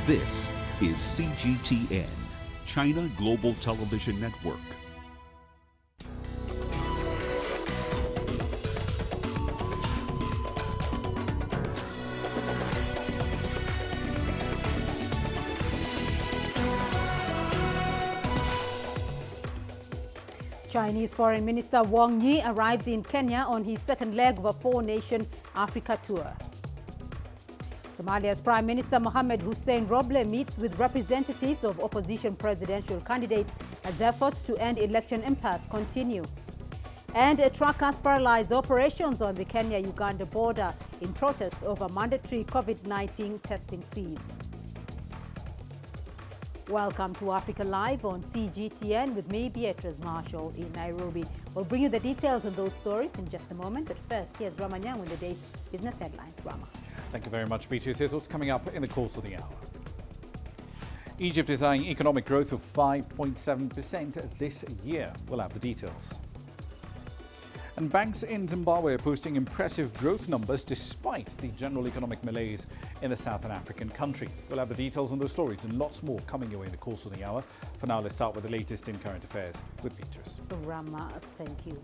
This is CGTN, China Global Television Network. Chinese Foreign Minister Wang Yi arrives in Kenya on his second leg of a four-nation Africa tour. Somalia's Prime Minister Mohamed Hussein Roble meets with representatives of opposition presidential candidates as efforts to end election impasse continue. And truckers paralyzed operations on the Kenya-Uganda border in protest over mandatory COVID-19 testing fees. Welcome to Africa Live on CGTN with me, Beatrice Marshall in Nairobi. We'll bring you the details on those stories in just a moment, but first, here's Rama Nyang with the day's business headlines. Rama. Thank you very much, Beatrice. Here's what's coming up in the course of the hour. Egypt is eyeing economic growth of 5.7% this year. We'll have the details. And banks in Zimbabwe are posting impressive growth numbers despite the general economic malaise in the Southern African country. We'll have the details on those stories and lots more coming your way in the course of the hour. For now, let's start with the latest in current affairs with Beatrice. Rama, thank you.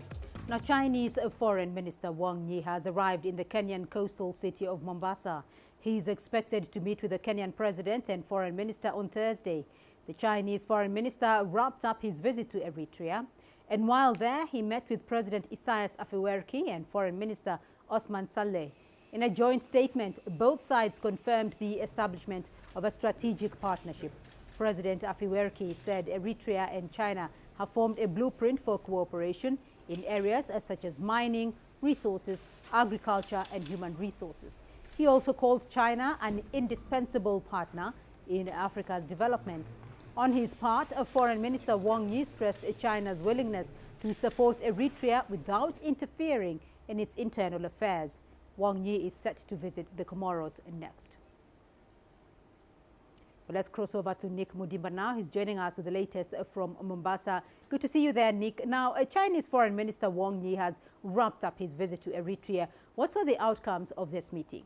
Now, Chinese Foreign Minister Wang Yi has arrived in the Kenyan coastal city of Mombasa. He is expected to meet with the Kenyan President and Foreign Minister on Thursday. The Chinese Foreign Minister wrapped up his visit to Eritrea. And while there, he met with President Isaias Afewerki and Foreign Minister Osman Saleh. In a joint statement, both sides confirmed the establishment of a strategic partnership. President Afewerki said Eritrea and China have formed a blueprint for cooperation in areas such as mining, resources, agriculture, and human resources. He also called China an indispensable partner in Africa's development. On his part, Foreign Minister Wang Yi stressed China's willingness to support Eritrea without interfering in its internal affairs. Wang Yi is set to visit the Comoros next. Well, let's cross over to Nick Mudimba now. He's joining us with the latest from Mombasa. Good to see you there, Nick. Now, Chinese Foreign Minister Wang Yi has wrapped up his visit to Eritrea. What were the outcomes of this meeting?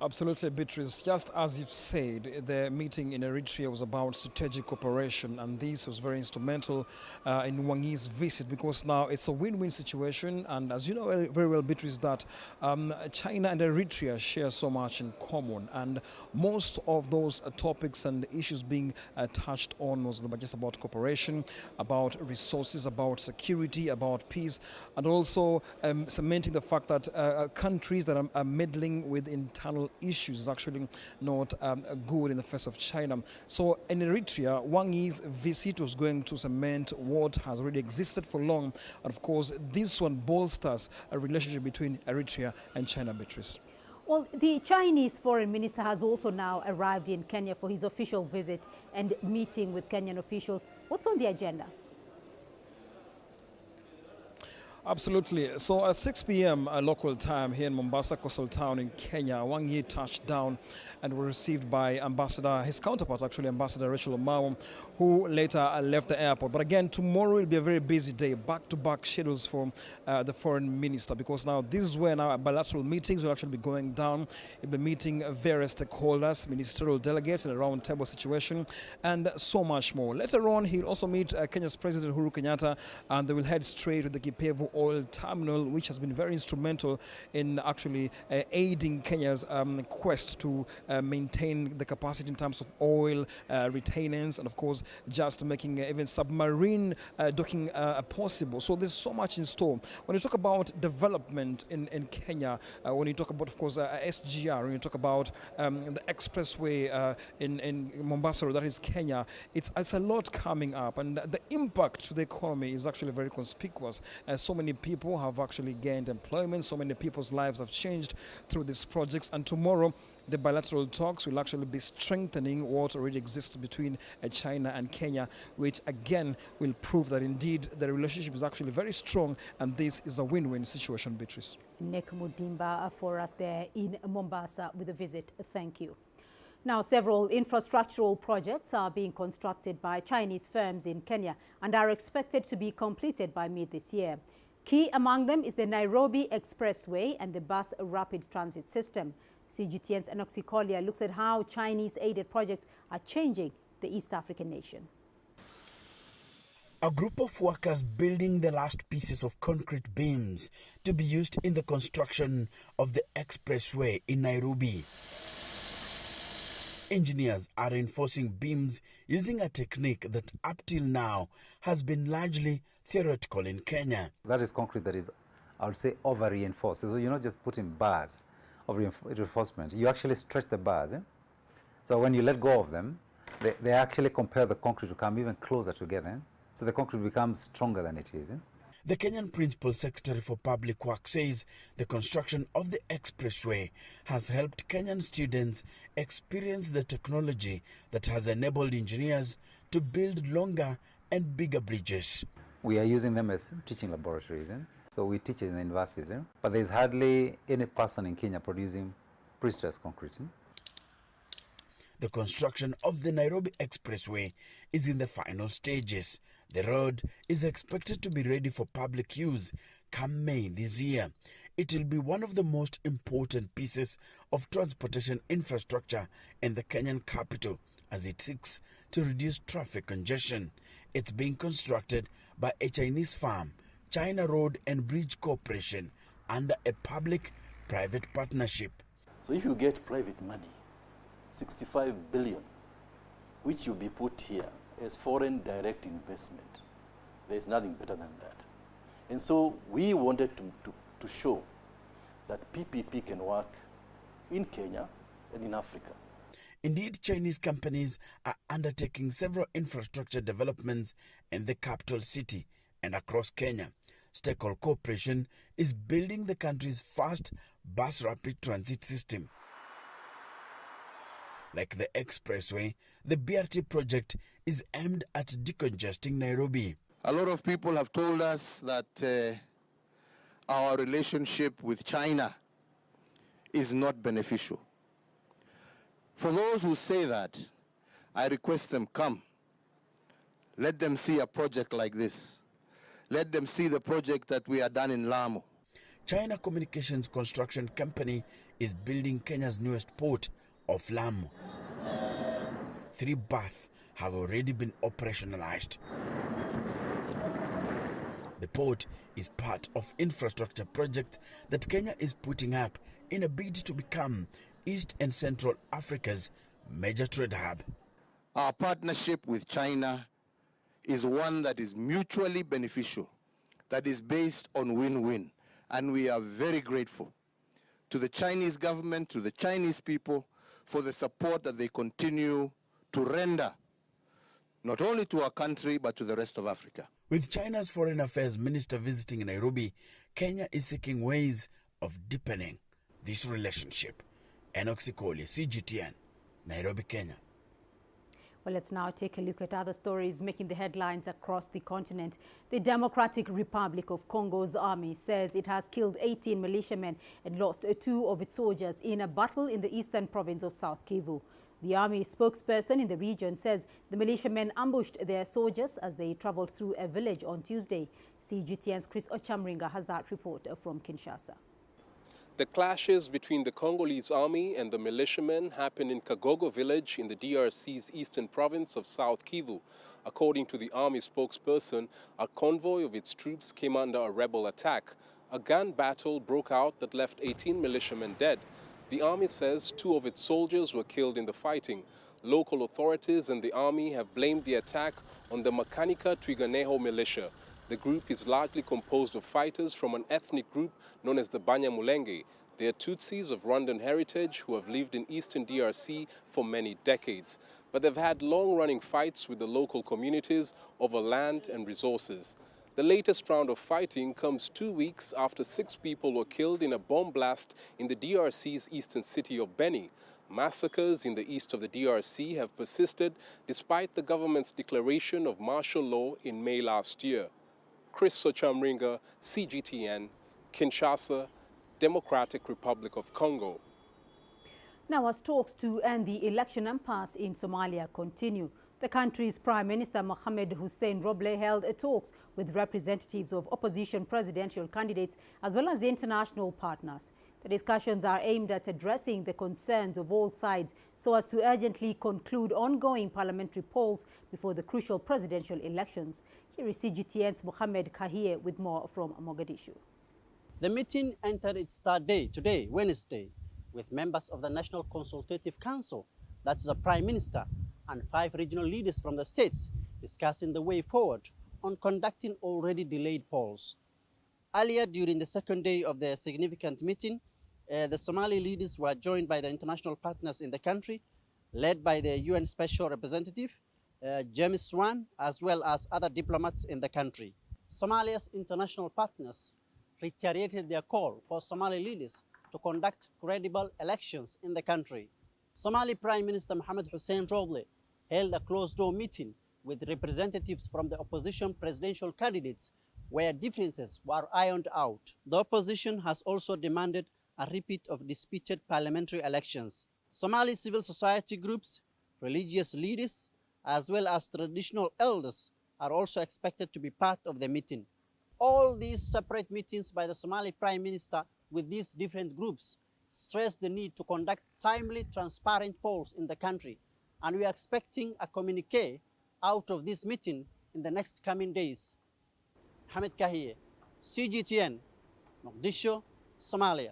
Absolutely, Beatrice. Just as you've said, the meeting in Eritrea was about strategic cooperation, and this was very instrumental in Wang Yi's visit because now it's a win-win situation. And as you know very well, Beatrice, that China and Eritrea share so much in common, and most of those topics and issues being touched on was just about cooperation, about resources, about security, about peace, and also cementing the fact that countries that are meddling with internal issues is actually not good in the face of China. So in Eritrea, Wang Yi's visit was going to cement what has already existed for long. And of course, this one bolsters a relationship between Eritrea and China, Beatrice. Well, the Chinese Foreign Minister has also now arrived in Kenya for his official visit and meeting with Kenyan officials. What's on the agenda? Absolutely. So at 6 p.m. Local time here in Mombasa, coastal town in Kenya, Wang Yi touched down and was received by his counterpart, actually, Ambassador Rachel Omao, who later left the airport. But again, tomorrow will be a very busy day, back-to-back schedules for the foreign minister, because now this is where now bilateral meetings will actually be going down. He'll be meeting various stakeholders, ministerial delegates in a round-table situation, and so much more. Later on, he'll also meet Kenya's President Uhuru Kenyatta, and they will head straight to the Kipevu oil terminal, which has been very instrumental in actually aiding Kenya's quest to maintain the capacity in terms of oil retainance, and of course just making even submarine docking possible. So there's so much in store. When you talk about development in Kenya, when you talk about, of course, SGR, when you talk about the expressway in Mombasa, that is Kenya, it's a lot coming up, and the impact to the economy is actually very conspicuous. So many people have actually gained employment, so many people's lives have changed through these projects, and tomorrow the bilateral talks will actually be strengthening what already exists between China and Kenya, which again will prove that indeed the relationship is actually very strong, and this is a win-win situation, Beatrice. Nick Mudimba for us there in Mombasa with a visit. Thank you. Now, several infrastructural projects are being constructed by Chinese firms in Kenya and are expected to be completed by mid this year. Key among them is the Nairobi Expressway and the bus rapid transit system. CGTN's Enoxi Collier looks at how Chinese-aided projects are changing the East African nation. A group of workers building the last pieces of concrete beams to be used in the construction of the expressway in Nairobi. Engineers are reinforcing beams using a technique that up till now has been largely theoretical in Kenya. That is concrete that is, I would say, over-reinforced. So you're not just putting bars of reinforcement, you actually stretch the bars. So when you let go of them, they actually compel the concrete to come even closer together. So the concrete becomes stronger than it is. The Kenyan Principal Secretary for Public Works says the construction of the expressway has helped Kenyan students experience the technology that has enabled engineers to build longer and bigger bridges. We are using them as teaching laboratories. So we teach in the universities. But there's hardly any person in Kenya producing pre-stressed concrete. The construction of the Nairobi Expressway is in the final stages. The road is expected to be ready for public use come May this year. It will be one of the most important pieces of transportation infrastructure in the Kenyan capital as it seeks to reduce traffic congestion. It's being constructed by a Chinese firm, China Road and Bridge Corporation, under a public-private partnership. So if you get private money, 65 billion, which will be put here as foreign direct investment, there's nothing better than that. And so we wanted to show that PPP can work in Kenya and in Africa. Indeed, Chinese companies are undertaking several infrastructure developments in the capital city and across Kenya. Stekol Corporation is building the country's first bus rapid transit system. Like the expressway, the BRT project is aimed at decongesting Nairobi. A lot of people have told us that our relationship with China is not beneficial. For those who say that, I request them come. Let them see a project like this. Let them see the project that we have done in Lamu. China Communications Construction Company is building Kenya's newest port of Lamu. 3 berths have already been operationalized. The port is part of infrastructure project that Kenya is putting up in a bid to become East and Central Africa's major trade hub. Our partnership with China is one that is mutually beneficial, that is based on win-win, and we are very grateful to the Chinese government, to the Chinese people, for the support that they continue to render, not only to our country, but to the rest of Africa. With China's Foreign Affairs Minister visiting Nairobi, Kenya is seeking ways of deepening this relationship. Enoxi Collier, CGTN, Nairobi, Kenya. Well, let's now take a look at other stories making the headlines across the continent. The Democratic Republic of Congo's army says it has killed 18 militiamen and lost 2 of its soldiers in a battle in the eastern province of South Kivu. The army spokesperson in the region says the militiamen ambushed their soldiers as they traveled through a village on Tuesday. CGTN's Chris Ochamringa has that report from Kinshasa. The clashes between the Congolese army and the militiamen happened in Kagogo village in the DRC's eastern province of South Kivu. According to the army spokesperson, a convoy of its troops came under a rebel attack. A gun battle broke out that left 18 militiamen dead. The army says 2 of its soldiers were killed in the fighting. Local authorities and the army have blamed the attack on the Makanika Twiganeho militia. The group is largely composed of fighters from an ethnic group known as the Banyamulenge. They are Tutsis of Rwandan heritage who have lived in eastern DRC for many decades. But they've had long-running fights with the local communities over land and resources. The latest round of fighting comes 2 weeks after 6 people were killed in a bomb blast in the DRC's eastern city of Beni. Massacres in the east of the DRC have persisted despite the government's declaration of martial law in May last year. Chris Ochamringa, CGTN, Kinshasa, Democratic Republic of Congo. Now, as talks to end the election impasse in Somalia continue, The country's Prime Minister Mohamed Hussein Roble held talks with representatives of opposition presidential candidates as well as international partners. The discussions are aimed at addressing the concerns of all sides so as to urgently conclude ongoing parliamentary polls before the crucial presidential elections. Here is CGTN's Mohamed Kahie with more from Mogadishu. The meeting entered its third day today, Wednesday, with members of the National Consultative Council, that's the Prime Minister, and 5 regional leaders from the states discussing the way forward on conducting already delayed polls. Earlier, during the second day of the significant meeting, the Somali leaders were joined by the international partners in the country, led by the UN Special Representative, James Swan, as well as other diplomats in the country. Somalia's international partners reiterated their call for Somali leaders to conduct credible elections in the country. Somali Prime Minister Mohamed Hussein Roble held a closed-door meeting with representatives from the opposition presidential candidates where differences were ironed out. The opposition has also demanded a repeat of disputed parliamentary elections. Somali civil society groups, religious leaders, as well as traditional elders are also expected to be part of the meeting. All these separate meetings by the Somali Prime Minister with these different groups stress the need to conduct timely, transparent polls in the country, and we are expecting a communique out of this meeting in the next coming days. Hamid Kahie, CGTN, Mogadishu, Somalia.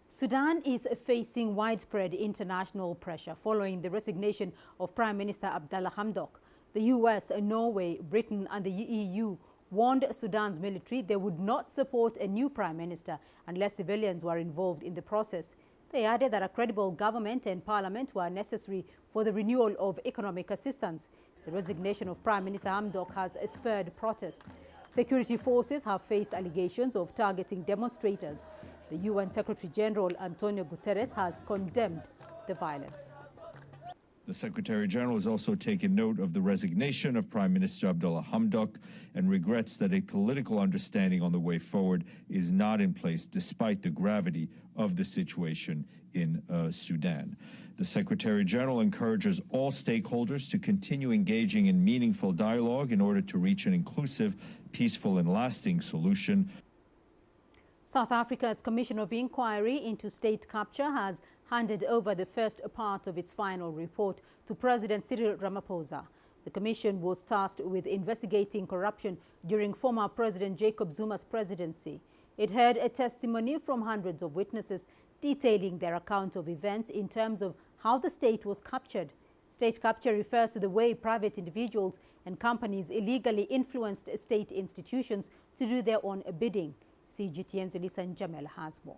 Sudan is facing widespread international pressure following the resignation of Prime Minister Abdallah Hamdok. The US, Norway, Britain and the EU warned Sudan's military they would not support a new prime minister unless civilians were involved in the process. They added that a credible government and parliament were necessary for the renewal of economic assistance. The resignation of Prime Minister Hamdok has spurred protests. Security forces have faced allegations of targeting demonstrators. The UN Secretary General Antonio Guterres has condemned the violence. The Secretary General has also taken note of the resignation of Prime Minister Abdallah Hamdok and regrets that a political understanding on the way forward is not in place despite the gravity of the situation in Sudan. The Secretary General encourages all stakeholders to continue engaging in meaningful dialogue in order to reach an inclusive, peaceful and lasting solution. South Africa's Commission of Inquiry into State Capture has handed over the first part of its final report to President Cyril Ramaphosa. The commission was tasked with investigating corruption during former President Jacob Zuma's presidency. It heard a testimony from hundreds of witnesses detailing their account of events in terms of how the state was captured. State capture refers to the way private individuals and companies illegally influenced state institutions to do their own bidding. CGTN's Elisa Njamel has more.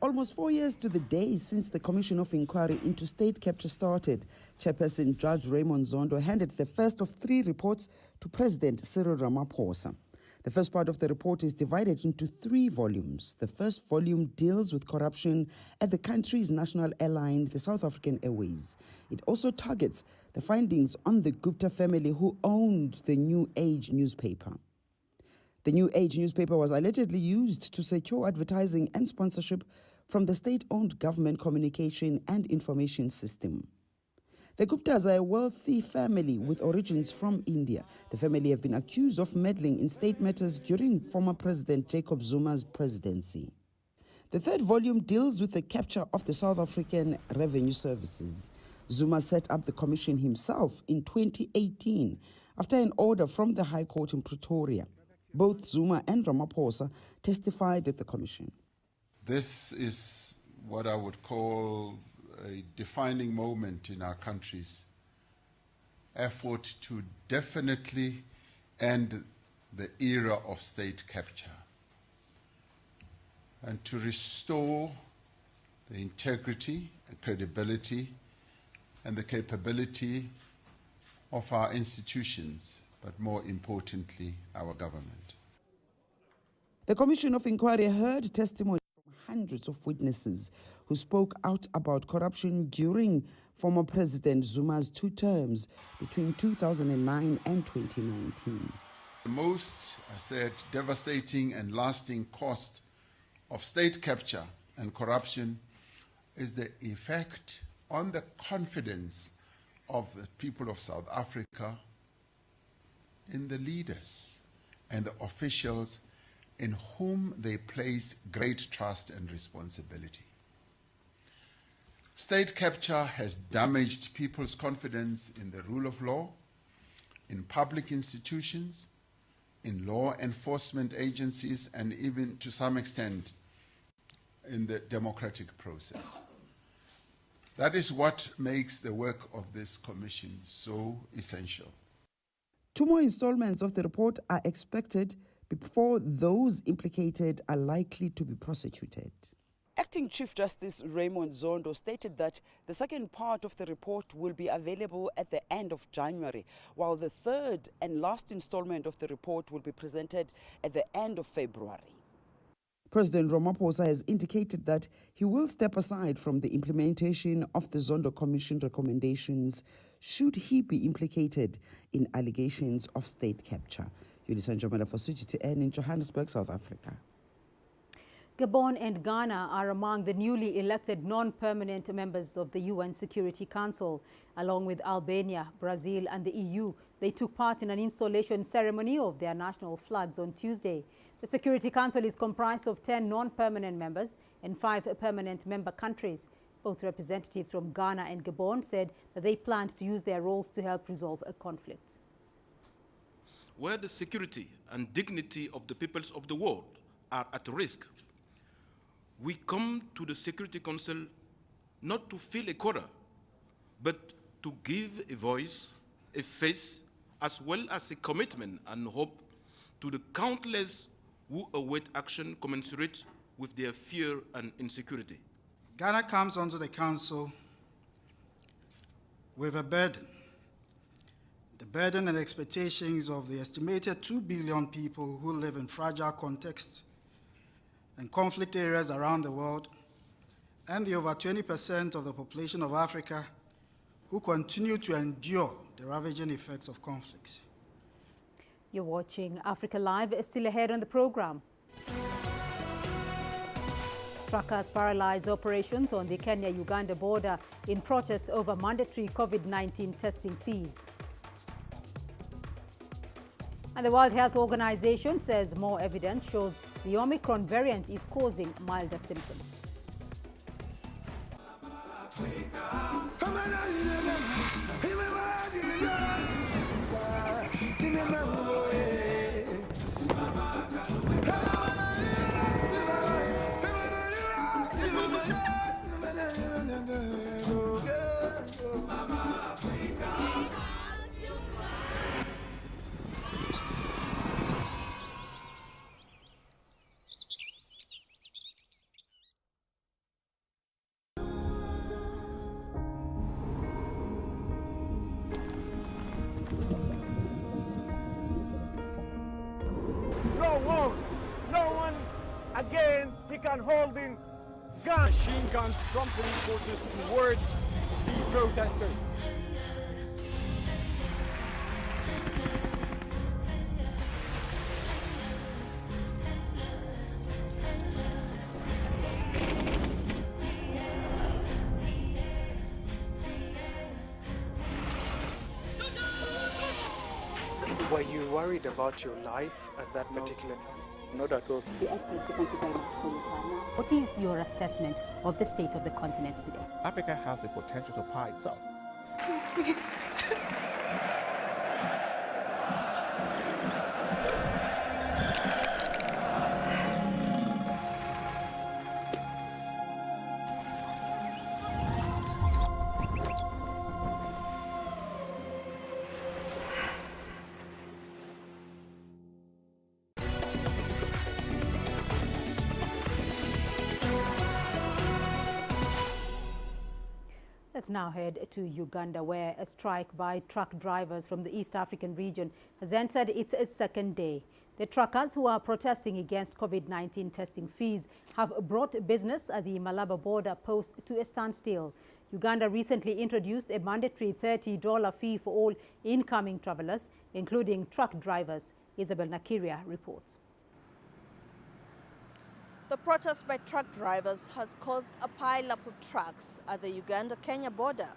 Almost 4 years to the day since the Commission of Inquiry into State Capture started, Chairperson Judge Raymond Zondo handed the first of 3 reports to President Cyril Ramaphosa. The first part of the report is divided into 3 volumes. The first volume deals with corruption at the country's national airline, the South African Airways. It also targets the findings on the Gupta family who owned the New Age newspaper. The New Age newspaper was allegedly used to secure advertising and sponsorship from the state-owned government communication and information system. The Guptas are a wealthy family with origins from India. The family have been accused of meddling in state matters during former President Jacob Zuma's presidency. The third volume deals with the capture of the South African Revenue Services. Zuma set up the commission himself in 2018 after an order from the High Court in Pretoria. Both Zuma and Ramaphosa testified at the commission. This is what I would call a defining moment in our country's effort to definitely end the era of state capture and to restore the integrity and credibility and the capability of our institutions, but more importantly, our government. The Commission of Inquiry heard testimony from hundreds of witnesses who spoke out about corruption during former President Zuma's 2 terms between 2009 and 2019. The most, I said, devastating and lasting cost of state capture and corruption is the effect on the confidence of the people of South Africa in the leaders and the officials in whom they place great trust and responsibility. State capture has damaged people's confidence in the rule of law, in public institutions, in law enforcement agencies, and even to some extent in the democratic process. That is what makes the work of this commission so essential. 2 more installments of the report are expected before those implicated are likely to be prosecuted. Acting Chief Justice Raymond Zondo stated that the second part of the report will be available at the end of January, while the third and last installment of the report will be presented at the end of February. President Ramaphosa has indicated that he will step aside from the implementation of the Zondo Commission recommendations should he be implicated in allegations of state capture. Yulisa Njomela for CGTN in Johannesburg, South Africa. Gabon and Ghana are among the newly elected non-permanent members of the UN Security Council. Along with Albania, Brazil and the EU, they took part in an installation ceremony of their national flags on Tuesday. The Security Council is comprised of 10 non-permanent members and 5 permanent member countries. Both representatives from Ghana and Gabon said that they planned to use their roles to help resolve a conflict. Where the security and dignity of the peoples of the world are at risk, we come to the Security Council not to fill a quota, but to give a voice, a face, as well as a commitment and hope to the countless who await action commensurate with their fear and insecurity. Ghana comes onto the Council with a burden. The burden and expectations of the estimated 2 billion people who live in fragile contexts and conflict areas around the world, and the over 20% of the population of Africa who continue to endure the ravaging effects of conflicts. You're watching Africa Live. Still ahead on the program. Truckers paralyzed operations on the Kenya-Uganda border in protest over mandatory COVID-19 testing fees. And the World Health Organization says more evidence shows the Omicron variant is causing milder symptoms. No one again began holding guns. Machine guns from police forces toward the protesters. Were you worried about your life at that particular time? Not at all. Thank you very much for your time. What is your assessment of the state of the continent today? Africa has the potential to power itself. Excuse me. Let's now head to Uganda, where a strike by truck drivers from the East African region has entered its second day. The truckers who are protesting against COVID-19 testing fees have brought business at the Malaba border post to a standstill. Uganda recently introduced a mandatory $30 fee for all incoming travelers, including truck drivers. Isabel Nakiria reports. The protest by truck drivers has caused a pile-up of trucks at the Uganda-Kenya border.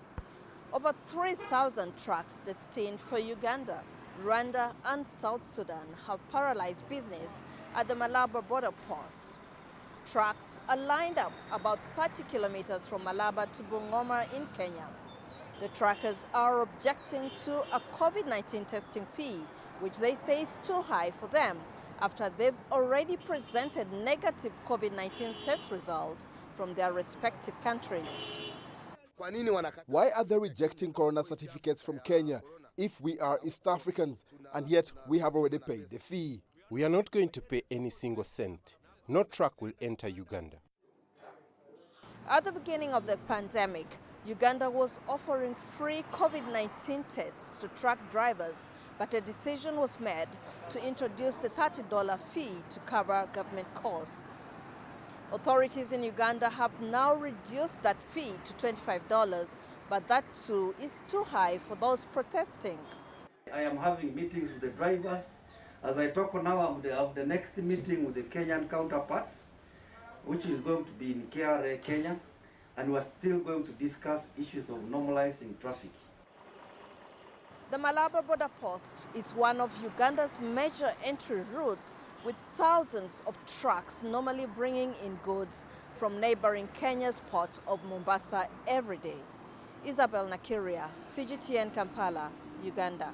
Over 3,000 trucks destined for Uganda, Rwanda and South Sudan have paralyzed business at the Malaba border post. Trucks are lined up about 30 kilometers from Malaba to Bungoma in Kenya. The truckers are objecting to a COVID-19 testing fee, which they say is too high for them after they've already presented negative COVID-19 test results from their respective countries. Why are they rejecting corona certificates from Kenya if we are East Africans and yet we have already paid the fee? We are not going to pay any single cent. No truck will enter Uganda. At the beginning of the pandemic, Uganda was offering free COVID-19 tests to truck drivers, but a decision was made to introduce the $30 fee to cover government costs. Authorities in Uganda have now reduced that fee to $25, but that too is too high for those protesting. I am having meetings with the drivers. As I talk now, I have the next meeting with the Kenyan counterparts, which is going to be in KRA, Kenya, and we're still going to discuss issues of normalizing traffic. The Malaba border post is one of Uganda's major entry routes, with thousands of trucks normally bringing in goods from neighboring Kenya's port of Mombasa every day. Isabel Nakiria, CGTN Kampala, Uganda.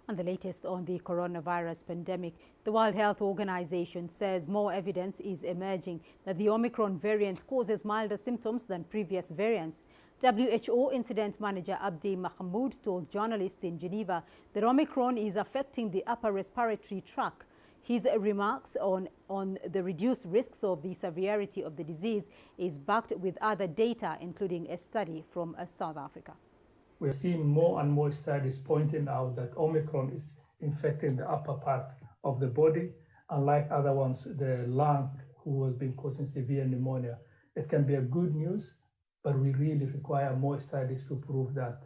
And the latest on the coronavirus pandemic, the World Health Organization says more evidence is emerging that the Omicron variant causes milder symptoms than previous variants. WHO Incident Manager Abdi Mahmoud told journalists in Geneva that Omicron is affecting the upper respiratory tract. His remarks on the reduced risks of the severity of the disease is backed with other data, including a study from South Africa. We're seeing more and more studies pointing out that Omicron is infecting the upper part of the body, unlike other ones, the lung, who has been causing severe pneumonia. It can be a good news, but we really require more studies to prove that.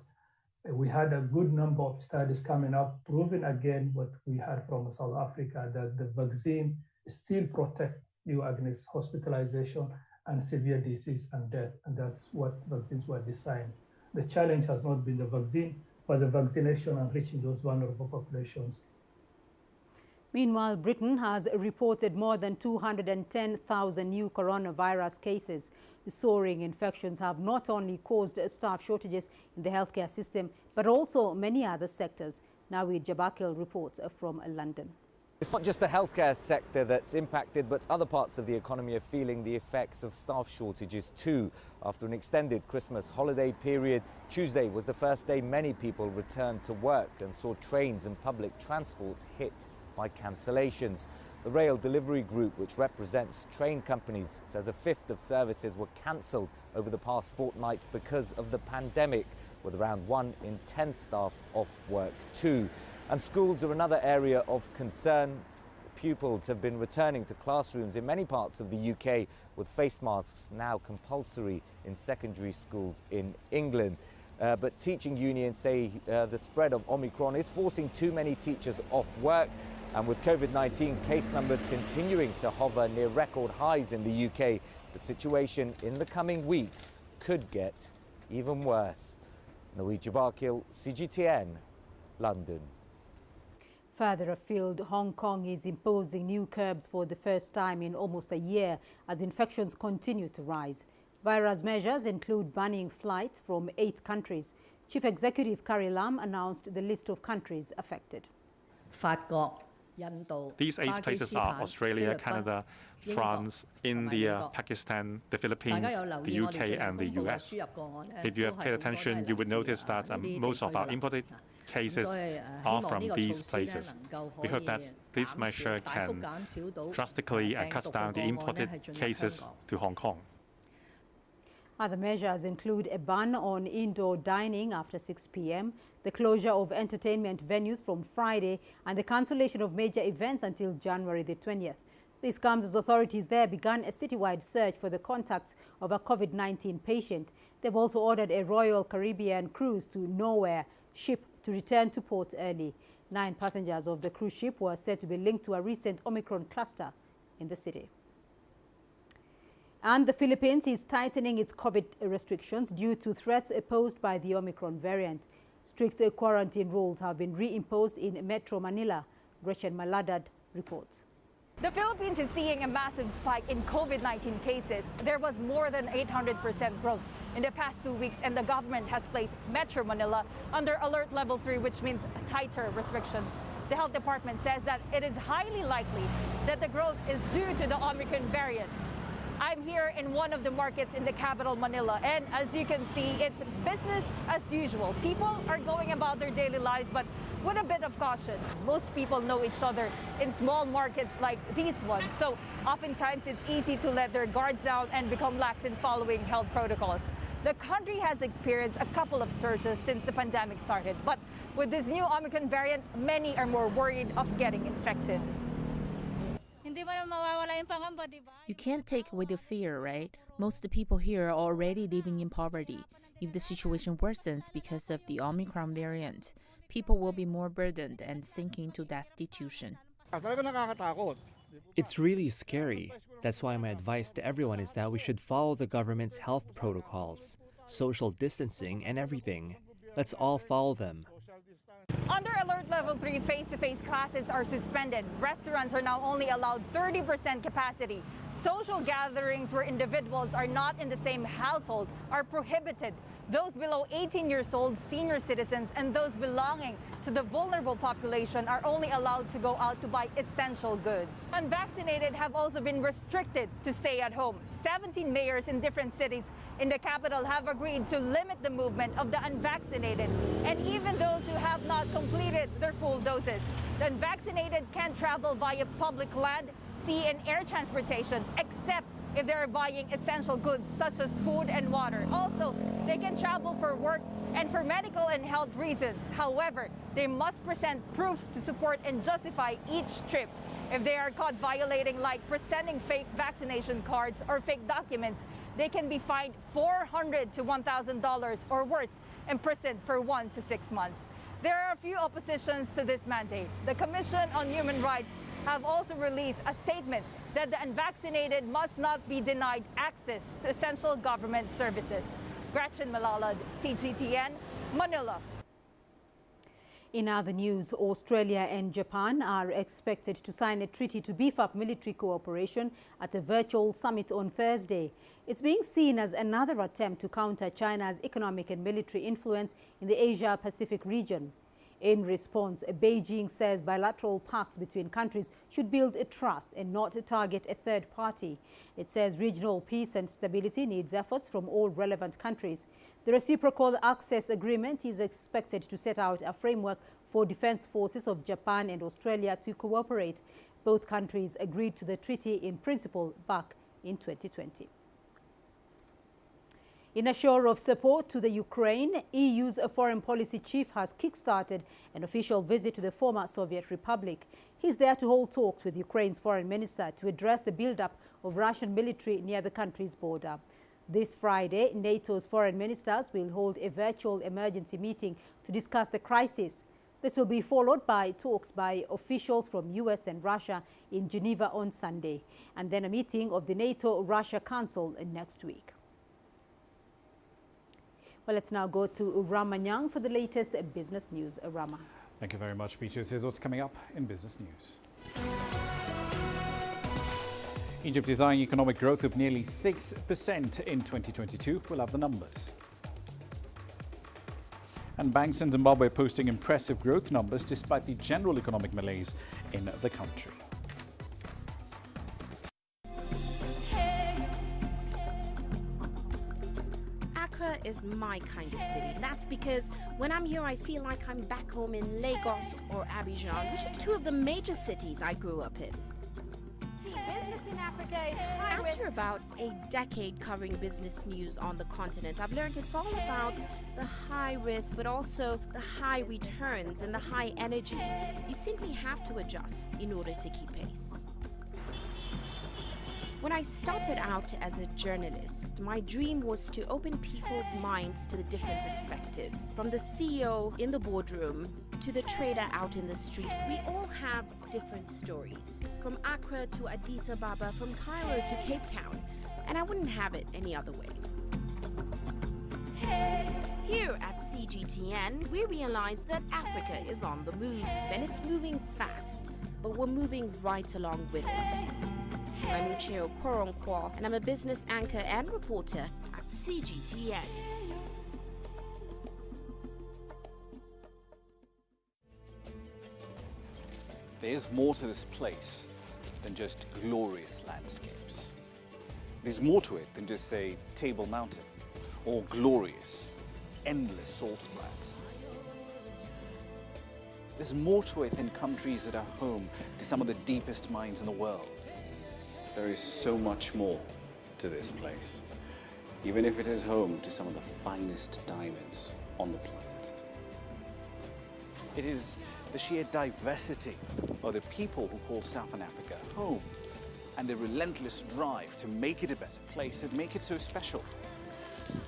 We had a good number of studies coming up, proving again what we had from South Africa, that the vaccine still protects you against hospitalization and severe disease and death, and that's what vaccines were designed. The challenge has not been the vaccine, but the vaccination and reaching those vulnerable populations. Meanwhile, Britain has reported more than 210,000 new coronavirus cases. Soaring infections have not only caused staff shortages in the healthcare system, but also many other sectors. Nawid Jabakil reports from London. It's not just the healthcare sector that's impacted, but other parts of the economy are feeling the effects of staff shortages too. After an extended Christmas holiday period, Tuesday was the first day many people returned to work and saw trains and public transport hit by cancellations. The rail delivery group, which represents train companies, says a fifth of services were cancelled over the past fortnight because of the pandemic, with around 1 in 10 staff off work too. And schools are another area of concern. Pupils have been returning to classrooms in many parts of the UK, with face masks now compulsory in secondary schools in England. But teaching unions say the spread of Omicron is forcing too many teachers off work. And with COVID-19 case numbers continuing to hover near record highs in the UK, the situation in the coming weeks could get even worse. Nawid Jabakil, CGTN, London. Further afield, Hong Kong is imposing new curbs for the first time in almost a year as infections continue to rise. Virus measures include banning flights from 8 countries. Chief Executive Carrie Lam announced the list of countries affected. These 8 places are Australia, Canada, France, India, Pakistan, the Philippines, the UK and the US. If you have paid attention, you would notice that most of our imported cases are from these places. We hope that this measure can drastically cut down the imported cases to Hong Kong. Other measures include a ban on indoor dining after 6 p.m., the closure of entertainment venues from Friday, and the cancellation of major events until January the 20th. This comes as authorities there began a citywide search for the contacts of a COVID-19 patient. They've also ordered a Royal Caribbean cruise to Nowhere ship to return to port early. 9 passengers of the cruise ship were said to be linked to a recent Omicron cluster in the city. And the Philippines is tightening its COVID restrictions due to threats posed by the Omicron variant. Strict quarantine rules have been reimposed in Metro Manila. Gretchen Maladad reports. The Philippines is seeing a massive spike in COVID-19 cases. There was more than 800% growth in the past 2 weeks, and the government has placed Metro Manila under alert level 3, which means tighter restrictions. The health department says that it is highly likely that the growth is due to the Omicron variant. I'm here in one of the markets in the capital, Manila, and as you can see, it's business as usual. People are going about their daily lives, but with a bit of caution. Most people know each other in small markets like these ones, so oftentimes it's easy to let their guards down and become lax in following health protocols. The country has experienced a couple of surges since the pandemic started, but with this new Omicron variant, many are more worried of getting infected. You can't take away the fear, right? Most of the people here are already living in poverty. If the situation worsens because of the Omicron variant, people will be more burdened and sinking to destitution. It's really scary. That's why my advice to everyone is that we should follow the government's health protocols, social distancing and everything. Let's all follow them. Under alert level 3, face-to-face classes are suspended. Restaurants are now only allowed 30% capacity. Social gatherings where individuals are not in the same household are prohibited. Those below 18 years old, senior citizens, and those belonging to the vulnerable population are only allowed to go out to buy essential goods. Unvaccinated have also been restricted to stay at home. 17 mayors in different cities in the capital have agreed to limit the movement of the unvaccinated and even those who have not completed their full doses. The unvaccinated can travel via public land, sea, and air transportation, except if they are buying essential goods such as food and water. Also, they can travel for work and for medical and health reasons. However, they must present proof to support and justify each trip. If they are caught violating, like presenting fake vaccination cards or fake documents, they can be fined $400 to $1,000 or worse, imprisoned for 1 to 6 months. There are a few oppositions to this mandate. The Commission on Human Rights have also released a statement that the unvaccinated must not be denied access to essential government services. Gretchen Malalad, CGTN, Manila. In other news, Australia and Japan are expected to sign a treaty to beef up military cooperation at a virtual summit on Thursday. It's being seen as another attempt to counter China's economic and military influence in the Asia-Pacific region. In response, Beijing says bilateral pacts between countries should build a trust and not target a third party. It says regional peace and stability needs efforts from all relevant countries. The reciprocal access agreement is expected to set out a framework for defense forces of Japan and Australia to cooperate. Both countries agreed to the treaty in principle back in 2020. In a show of support to the Ukraine, EU's foreign policy chief has kick-started an official visit to the former Soviet Republic. He's there to hold talks with Ukraine's foreign minister to address the build-up of Russian military near the country's border. This Friday, NATO's foreign ministers will hold a virtual emergency meeting to discuss the crisis. This will be followed by talks by officials from US and Russia in Geneva on Sunday, and then a meeting of the NATO-Russia Council next week. Well, let's now go to Rama Nyang for the latest business news. Rama. Thank you very much, Beatrice. Here's what's coming up in business news. Egypt is eyeing economic growth of nearly 6% in 2022. We'll have the numbers. And banks in Zimbabwe posting impressive growth numbers despite the general economic malaise in the country. Accra is my kind of city. That's because when I'm here, I feel like I'm back home in Lagos or Abidjan, which are two of the major cities I grew up in. Business in Africa is high risk. After about a decade covering business news on the continent, I've learned it's all about the high risk, but also the high returns and the high energy. You simply have to adjust in order to keep pace. When I started out as a journalist, my dream was to open people's minds to the different perspectives. From the CEO in the boardroom to the trader out in the street, we all have different stories. From Accra to Addis Ababa, from Cairo to Cape Town, and I wouldn't have it any other way. Here at CGTN, we realize that Africa is on the move, and it's moving fast, but we're moving right along with it. I'm Ucheo Koronkwo, and I'm a business anchor and reporter at CGTN. There's more to this place than just glorious landscapes. There's more to it than just, say, Table Mountain or glorious, endless salt flats. There's more to it than countries that are home to some of the deepest mines in the world. There is so much more to this place, even if it is home to some of the finest diamonds on the planet. It is the sheer diversity of the people who call Southern Africa home, and the relentless drive to make it a better place that make it so special.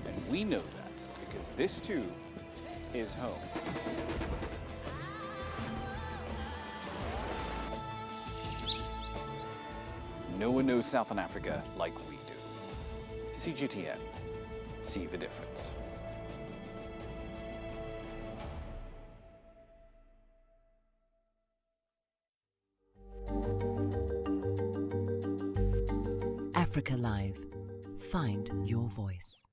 And we know that because this too is home. No one knows Southern Africa like we do. CGTN, see the difference. Africa Live. Find your voice.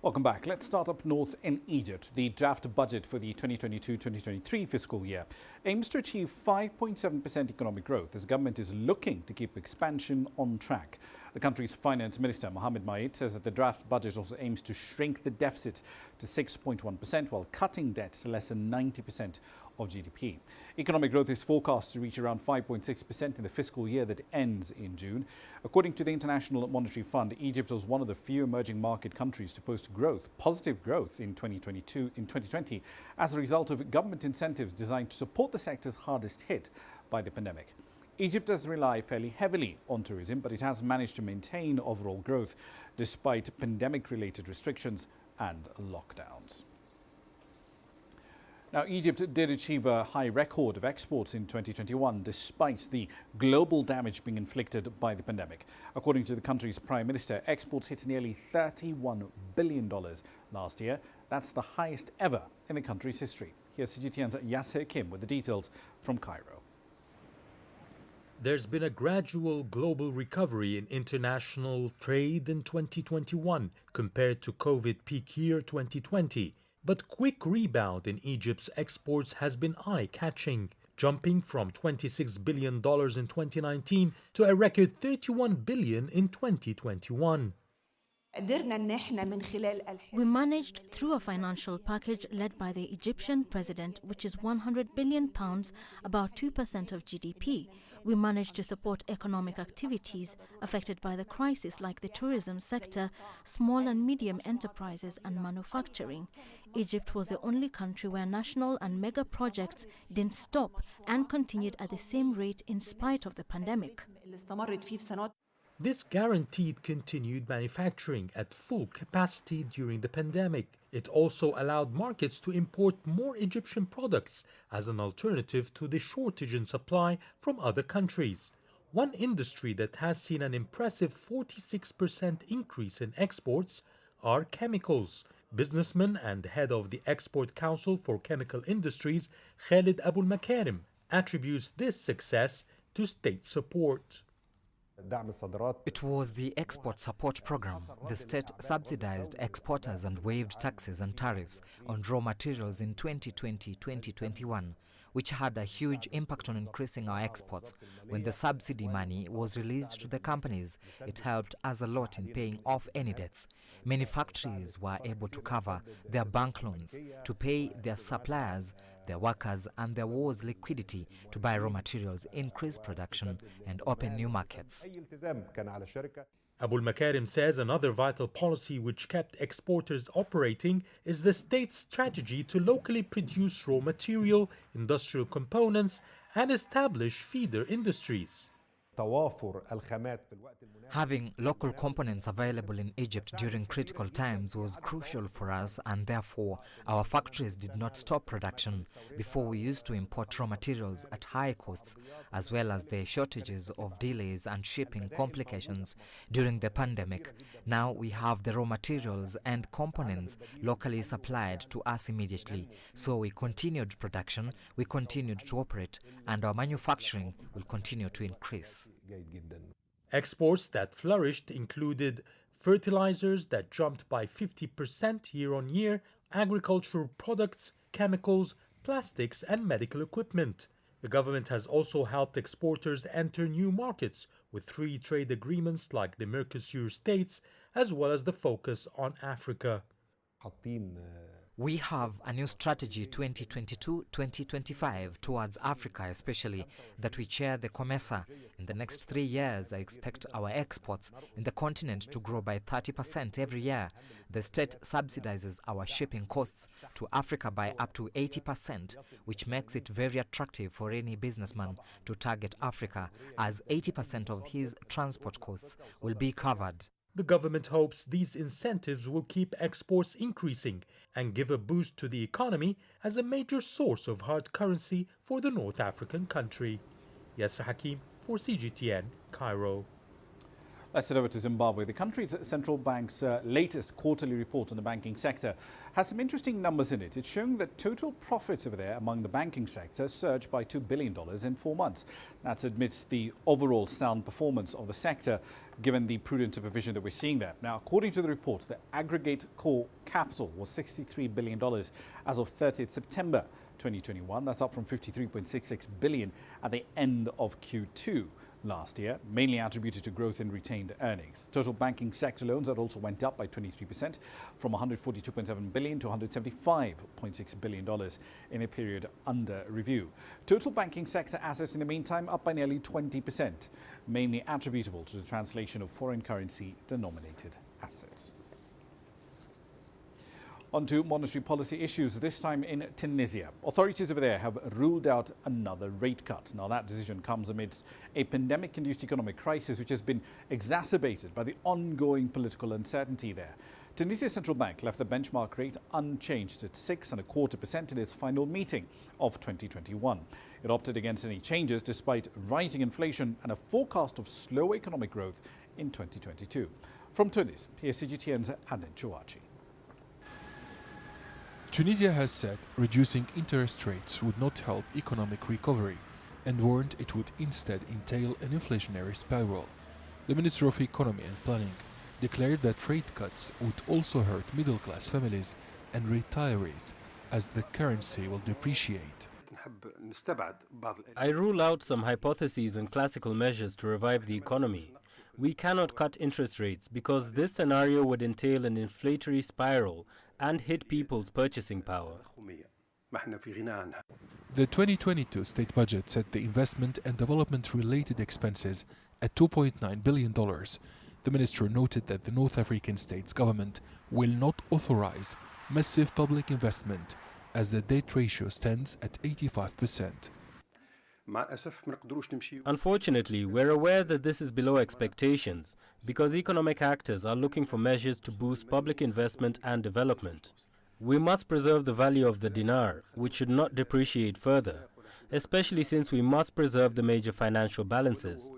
Welcome back. Let's start up north in Egypt. The draft budget for the 2022-2023 fiscal year aims to achieve 5.7% economic growth as government is looking to keep expansion on track. The country's finance minister, Mohamed Maid, says that the draft budget also aims to shrink the deficit to 6.1% while cutting debt to less than 90% of GDP. Economic growth is forecast to reach around 5.6% in the fiscal year that ends in June. According to the International Monetary Fund, Egypt was one of the few emerging market countries to post growth, positive growth in 2020 as a result of government incentives designed to support the sectors hardest hit by the pandemic. Egypt does rely fairly heavily on tourism, but it has managed to maintain overall growth despite pandemic-related restrictions and lockdowns. Now, Egypt did achieve a high record of exports in 2021, despite the global damage being inflicted by the pandemic. According to the country's prime minister, exports hit nearly $31 billion last year. That's the highest ever in the country's history. Here's CGTN's Yasser Kim with the details from Cairo. There's been a gradual global recovery in international trade in 2021 compared to COVID peak year 2020. But quick rebound in Egypt's exports has been eye-catching, jumping from $26 billion in 2019 to a record $31 billion in 2021. We managed through a financial package led by the Egyptian president, which is £100 billion, about 2% of GDP. We managed to support economic activities affected by the crisis like the tourism sector, small and medium enterprises and manufacturing. Egypt was the only country where national and mega projects didn't stop and continued at the same rate in spite of the pandemic. This guaranteed continued manufacturing at full capacity during the pandemic. It also allowed markets to import more Egyptian products as an alternative to the shortage in supply from other countries. One industry that has seen an impressive 46% increase in exports are chemicals. Businessman and head of the Export Council for Chemical Industries, Khalid Abul Makarim, attributes this success to state support. It was the export support program. The state subsidized exporters and waived taxes and tariffs on raw materials in 2020-2021, which had a huge impact on increasing our exports. When the subsidy money was released to the companies, it helped us a lot in paying off any debts. Many factories were able to cover their bank loans, to pay their suppliers, their workers, and there was liquidity to buy raw materials, increase production, and open new markets. Abul Makarim says another vital policy which kept exporters operating is the state's strategy to locally produce raw material, industrial components, and establish feeder industries. Having local components available in Egypt during critical times was crucial for us, and therefore our factories did not stop production. Before, we used to import raw materials at high costs, as well as the shortages of delays and shipping complications during the pandemic. Now we have the raw materials and components locally supplied to us immediately. So we continued production, we continued to operate, and our manufacturing will continue to increase. Exports that flourished included fertilizers that jumped by 50% year-on-year, agricultural products, chemicals, plastics, and medical equipment. The government has also helped exporters enter new markets with free trade agreements like the Mercosur states, as well as the focus on Africa. We have a new strategy 2022-2025 towards Africa especially that we chair the COMESA. In the next 3 years, I expect our exports in the continent to grow by 30% every year. The state subsidizes our shipping costs to Africa by up to 80%, which makes it very attractive for any businessman to target Africa, as 80% of his transport costs will be covered. The government hopes these incentives will keep exports increasing and give a boost to the economy as a major source of hard currency for the North African country. Yasser Hakim for CGTN, Cairo. Let's head over to Zimbabwe. The country's central bank's latest quarterly report on the banking sector has some interesting numbers in it. It's showing that total profits over there among the banking sector surged by $2 billion in 4 months. That's amidst the overall sound performance of the sector, given the prudent supervision that we're seeing there. Now, according to the report, the aggregate core capital was $63 billion as of 30th September 2021. That's up from $53.66 billion at the end of Q2 last year, mainly attributed to growth in retained earnings. Total banking sector loans that also went up by 23% from $142.7 billion to $175.6 billion in a period under review. Total banking sector assets in the meantime up by nearly 20%, mainly attributable to the translation of foreign currency denominated assets. On to monetary policy issues, this time in Tunisia. Authorities over there have ruled out another rate cut. Now, that decision comes amidst a pandemic-induced economic crisis which has been exacerbated by the ongoing political uncertainty there. Tunisia's central bank left the benchmark rate unchanged at 6.25% in its final meeting of 2021. It opted against any changes despite rising inflation and a forecast of slow economic growth in 2022. From Tunis, here's CGTN's Aden Chouachi. Tunisia has said reducing interest rates would not help economic recovery and warned it would instead entail an inflationary spiral. The Minister of Economy and Planning declared that rate cuts would also hurt middle-class families and retirees as the currency will depreciate. I rule out some hypotheses and classical measures to revive the economy. We cannot cut interest rates because this scenario would entail an inflationary spiral and hit people's purchasing power. The 2022 state budget set the investment and development-related expenses at $2.9 billion. The minister noted that the North African state's government will not authorize massive public investment as the debt ratio stands at 85%. Unfortunately, we're aware that this is below expectations because economic actors are looking for measures to boost public investment and development. We must preserve the value of the dinar, which should not depreciate further, especially since we must preserve the major financial balances.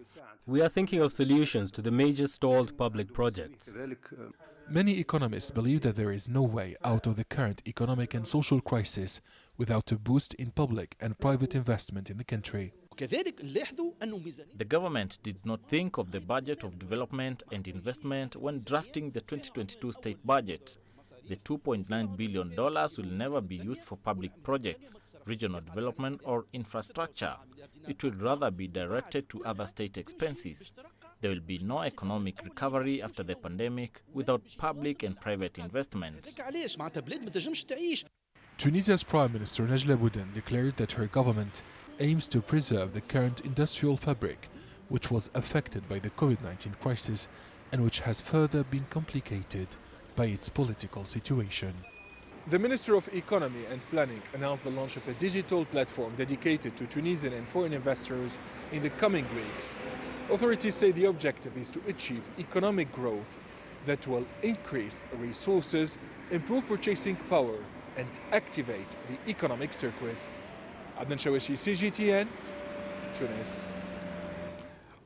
We are thinking of solutions to the major stalled public projects. Many economists believe that there is no way out of the current economic and social crisis without a boost in public and private investment in the country. The government did not think of the budget of development and investment when drafting the 2022 state budget. The $2.9 billion will never be used for public projects, regional development or infrastructure. It will rather be directed to other state expenses. There will be no economic recovery after the pandemic without public and private investment. Tunisia's Prime Minister Najla Bouden declared that her government aims to preserve the current industrial fabric, which was affected by the COVID-19 crisis and which has further been complicated by its political situation. The Minister of Economy and Planning announced the launch of a digital platform dedicated to Tunisian and foreign investors in the coming weeks. Authorities say the objective is to achieve economic growth that will increase resources, improve purchasing power, and activate the economic circuit. Adnan Shawishi, CGTN, Tunis.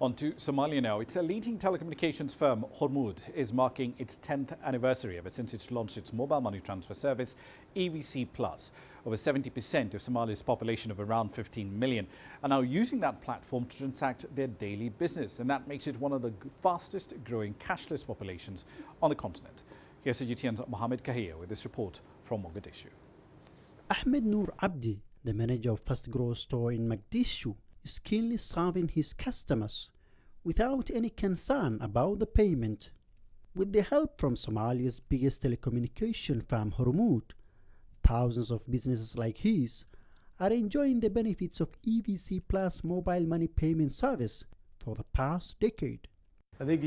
On to Somalia now. It's a leading telecommunications firm, Hormuz, is marking its 10th anniversary ever since it launched its mobile money transfer service, EVC Plus. Over 70% of Somalia's population of around 15 million are now using that platform to transact their daily business, and that makes it one of the fastest growing cashless populations on the continent. Here's CGTN's Mohammed Kahir with this report from Mogadishu. Ahmed Noor Abdi, the manager of Fast Grow store in Mogadishu, is keenly serving his customers without any concern about the payment. With the help from Somalia's biggest telecommunication firm, Hormuz, thousands of businesses like his are enjoying the benefits of EVC Plus mobile money payment service for the past decade. The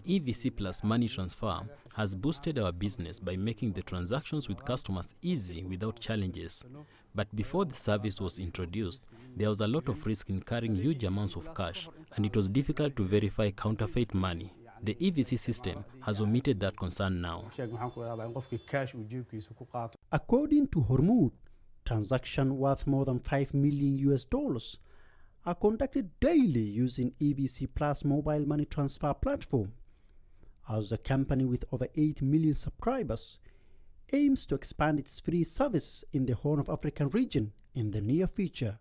EVC Plus money transfer has boosted our business by making the transactions with customers easy without challenges. But before the service was introduced, there was a lot of risk in carrying huge amounts of cash, and it was difficult to verify counterfeit money. The EVC system has omitted that concern now. According to Hormuz, transactions worth more than $5 million are conducted daily using EVC Plus mobile money transfer platform. As the company with over 8 million subscribers aims to expand its free services in the Horn of Africa region in the near future.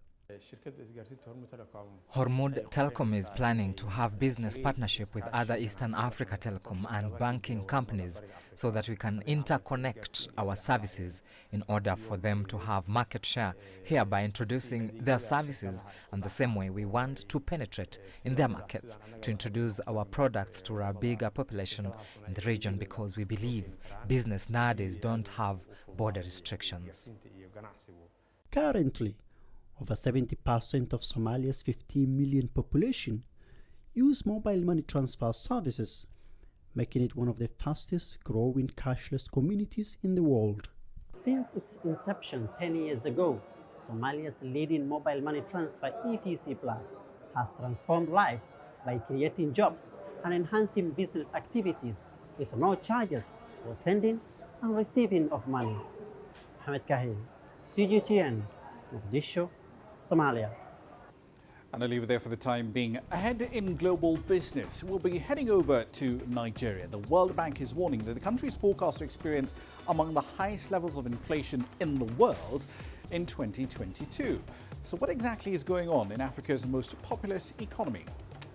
Hormuz Telecom is planning to have business partnership with other Eastern Africa telecom and banking companies so that we can interconnect our services in order for them to have market share, hereby introducing their services, and the same way we want to penetrate in their markets to introduce our products to our bigger population in the region, because we believe business nowadays don't have border restrictions. Currently, over 70% of Somalia's 15 million population use mobile money transfer services, making it one of the fastest growing cashless communities in the world. Since its inception 10 years ago, Somalia's leading mobile money transfer EVC Plus has transformed lives by creating jobs and enhancing business activities with no charges for sending and receiving of money. Mohammed Kahir, CGTN, Mogadishu, Somalia. And I'll leave it there for the time being. Ahead in global business, we'll be heading over to Nigeria. The World Bank is warning that the country is forecast to experience among the highest levels of inflation in the world in 2022. So what exactly is going on in Africa's most populous economy?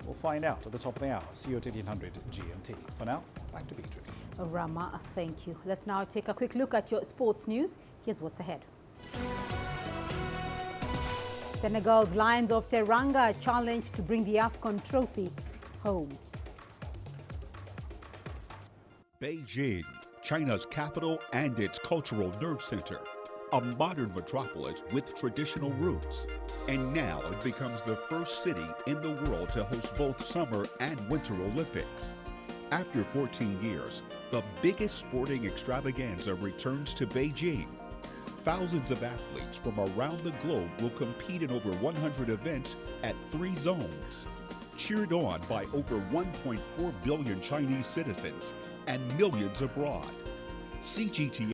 We'll find out at the top of the hour. See you at 1800 GMT. For now, back to Beatrice. Rama, thank you. Let's now take a quick look at your sports news. Here's what's ahead. Senegal's Lions of Teranga challenged to bring the AFCON trophy home. Beijing, China's capital and its cultural nerve center, a modern metropolis with traditional roots. And now it becomes the first city in the world to host both Summer and Winter Olympics. After 14 years, the biggest sporting extravaganza returns to Beijing. Thousands of athletes from around the globe will compete in over 100 events at 3 zones, cheered on by over 1.4 billion Chinese citizens and millions abroad. CGTN